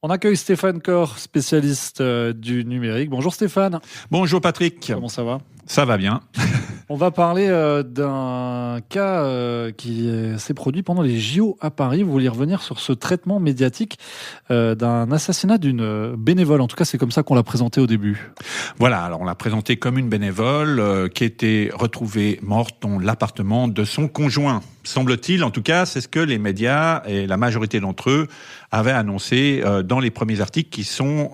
On accueille Stéphane Corr, spécialiste du numérique. Bonjour Stéphane. Bonjour Patrick. Comment ça va ? Ça va bien. On va parler d'un cas qui s'est produit pendant les JO à Paris. Vous vouliez revenir sur ce traitement médiatique d'un assassinat d'une bénévole. En tout cas, c'est comme ça qu'on l'a présenté au début. Voilà, alors on l'a présenté comme une bénévole qui était retrouvée morte dans l'appartement de son conjoint. Semble-t-il, en tout cas, c'est ce que les médias et la majorité d'entre eux avaient annoncé dans les premiers articles qui sont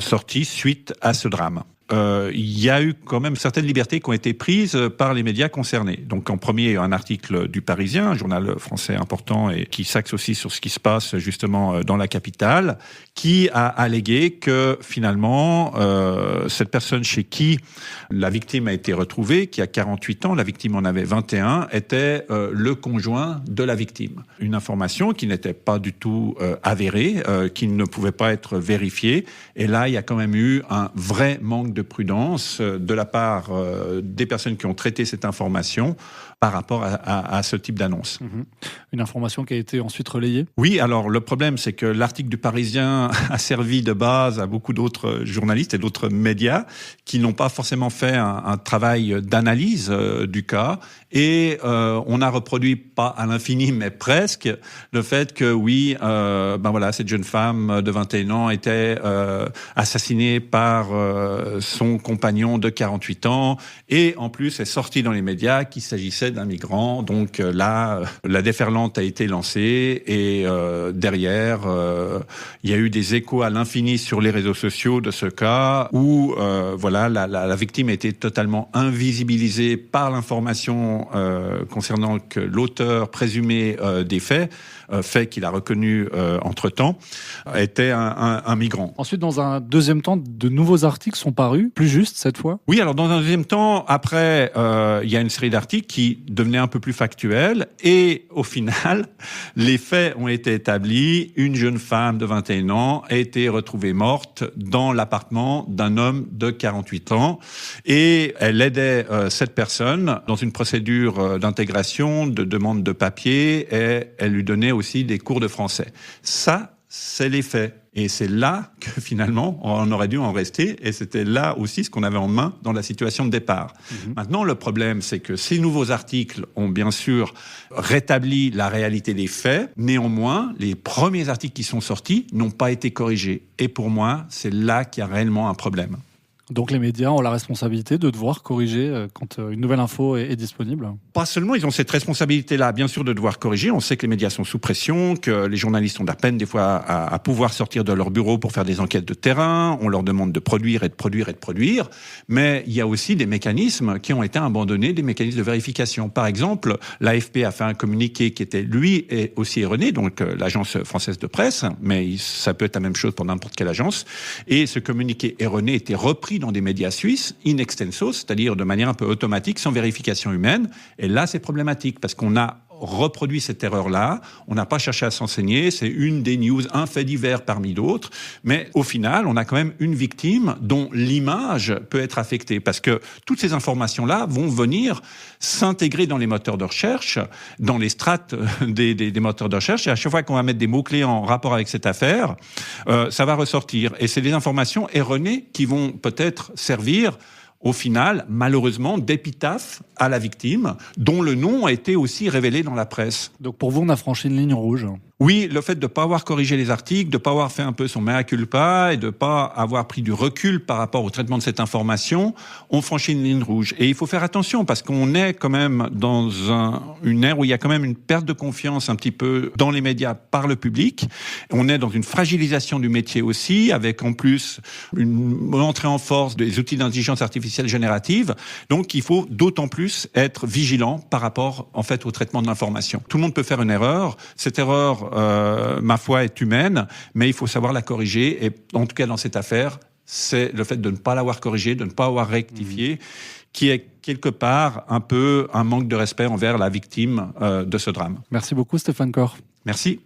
sortis suite à ce drame. Il y a eu quand même certaines libertés qui ont été prises par les médias concernés. Donc en premier, il y a un article du Parisien, un journal français important et qui s'axe aussi sur ce qui se passe justement dans la capitale, qui a allégué que finalement, cette personne chez qui la victime a été retrouvée, qui a 48 ans, la victime en avait 21, était le conjoint de la victime. Une information qui n'était pas du tout avérée, qui ne pouvait pas être vérifiée. Et là, il y a quand même eu un vrai manque de prudence de la part des personnes qui ont traité cette information par rapport à ce type d'annonce. Une information qui a été ensuite relayée ? Oui, alors le problème, c'est que l'article du Parisien a servi de base à beaucoup d'autres journalistes et d'autres médias qui n'ont pas forcément fait un travail d'analyse du cas. Et on a reproduit, pas à l'infini, mais presque, le fait que oui, cette jeune femme de 21 ans était assassinée par son compagnon de 48 ans. Et en plus, est sorti dans les médias qu'il s'agissait d'un migrant. Donc là, la déferlante a été lancée et derrière, il y a eu des échos à l'infini sur les réseaux sociaux de ce cas où la victime a été totalement invisibilisée par l'information concernant que l'auteur présumé des faits, fait qu'il a reconnu entre-temps, était un migrant. Ensuite, dans un deuxième temps, de nouveaux articles sont parus, plus justes cette fois ? Oui, alors dans un deuxième temps, après, il y a une série d'articles qui devenaient un peu plus factuels et au final, les faits ont été établis. Une jeune femme de 21 ans a été retrouvée morte dans l'appartement d'un homme de 48 ans et elle aidait cette personne dans une procédure d'intégration, de demande de papier et elle lui donnait aussi des cours de français. Ça, c'est les faits. Et c'est là que finalement, on aurait dû en rester. Et c'était là aussi ce qu'on avait en main dans la situation de départ. Maintenant, le problème, c'est que ces nouveaux articles ont bien sûr rétabli la réalité des faits. Néanmoins, les premiers articles qui sont sortis n'ont pas été corrigés. Et pour moi, c'est là qu'il y a réellement un problème. Donc les médias ont la responsabilité de devoir corriger quand une nouvelle info est disponible ? Pas seulement, ils ont cette responsabilité-là, bien sûr, de devoir corriger. On sait que les médias sont sous pression, que les journalistes ont de la peine des fois à pouvoir sortir de leur bureau pour faire des enquêtes de terrain. On leur demande de produire et de produire et de produire. Mais il y a aussi des mécanismes qui ont été abandonnés, des mécanismes de vérification. Par exemple, l'AFP a fait un communiqué qui était, lui, et aussi erroné, donc l'agence française de presse, mais ça peut être la même chose pour n'importe quelle agence. Et ce communiqué erroné était repris dans des médias suisses, in extenso, c'est-à-dire de manière un peu automatique, sans vérification humaine. Et là, c'est problématique parce qu'on a reproduit cette erreur-là, on n'a pas cherché à s'enseigner, c'est une des news, un fait divers parmi d'autres, mais au final, on a quand même une victime dont l'image peut être affectée, parce que toutes ces informations-là vont venir s'intégrer dans les moteurs de recherche, dans les strates des moteurs de recherche, et à chaque fois qu'on va mettre des mots-clés en rapport avec cette affaire, ça va ressortir. Et c'est des informations erronées qui vont peut-être servir au final, malheureusement, d'épitaphe à la victime, dont le nom a été aussi révélé dans la presse. Donc pour vous, on a franchi une ligne rouge ? Oui, le fait de ne pas avoir corrigé les articles, de ne pas avoir fait un peu son mea culpa et de ne pas avoir pris du recul par rapport au traitement de cette information, on franchit une ligne rouge. Et il faut faire attention parce qu'on est quand même dans une ère où il y a quand même une perte de confiance un petit peu dans les médias par le public. On est dans une fragilisation du métier aussi, avec en plus une entrée en force des outils d'intelligence artificielle générative. Donc il faut d'autant plus être vigilant par rapport en fait au traitement de l'information. Tout le monde peut faire une erreur. Cette erreur, ma foi, est humaine, mais il faut savoir la corriger. Et en tout cas, dans cette affaire, c'est le fait de ne pas l'avoir corrigée, de ne pas avoir rectifié, qui est quelque part un peu un manque de respect envers la victime de ce drame. Merci beaucoup Stéphane Corr. Merci.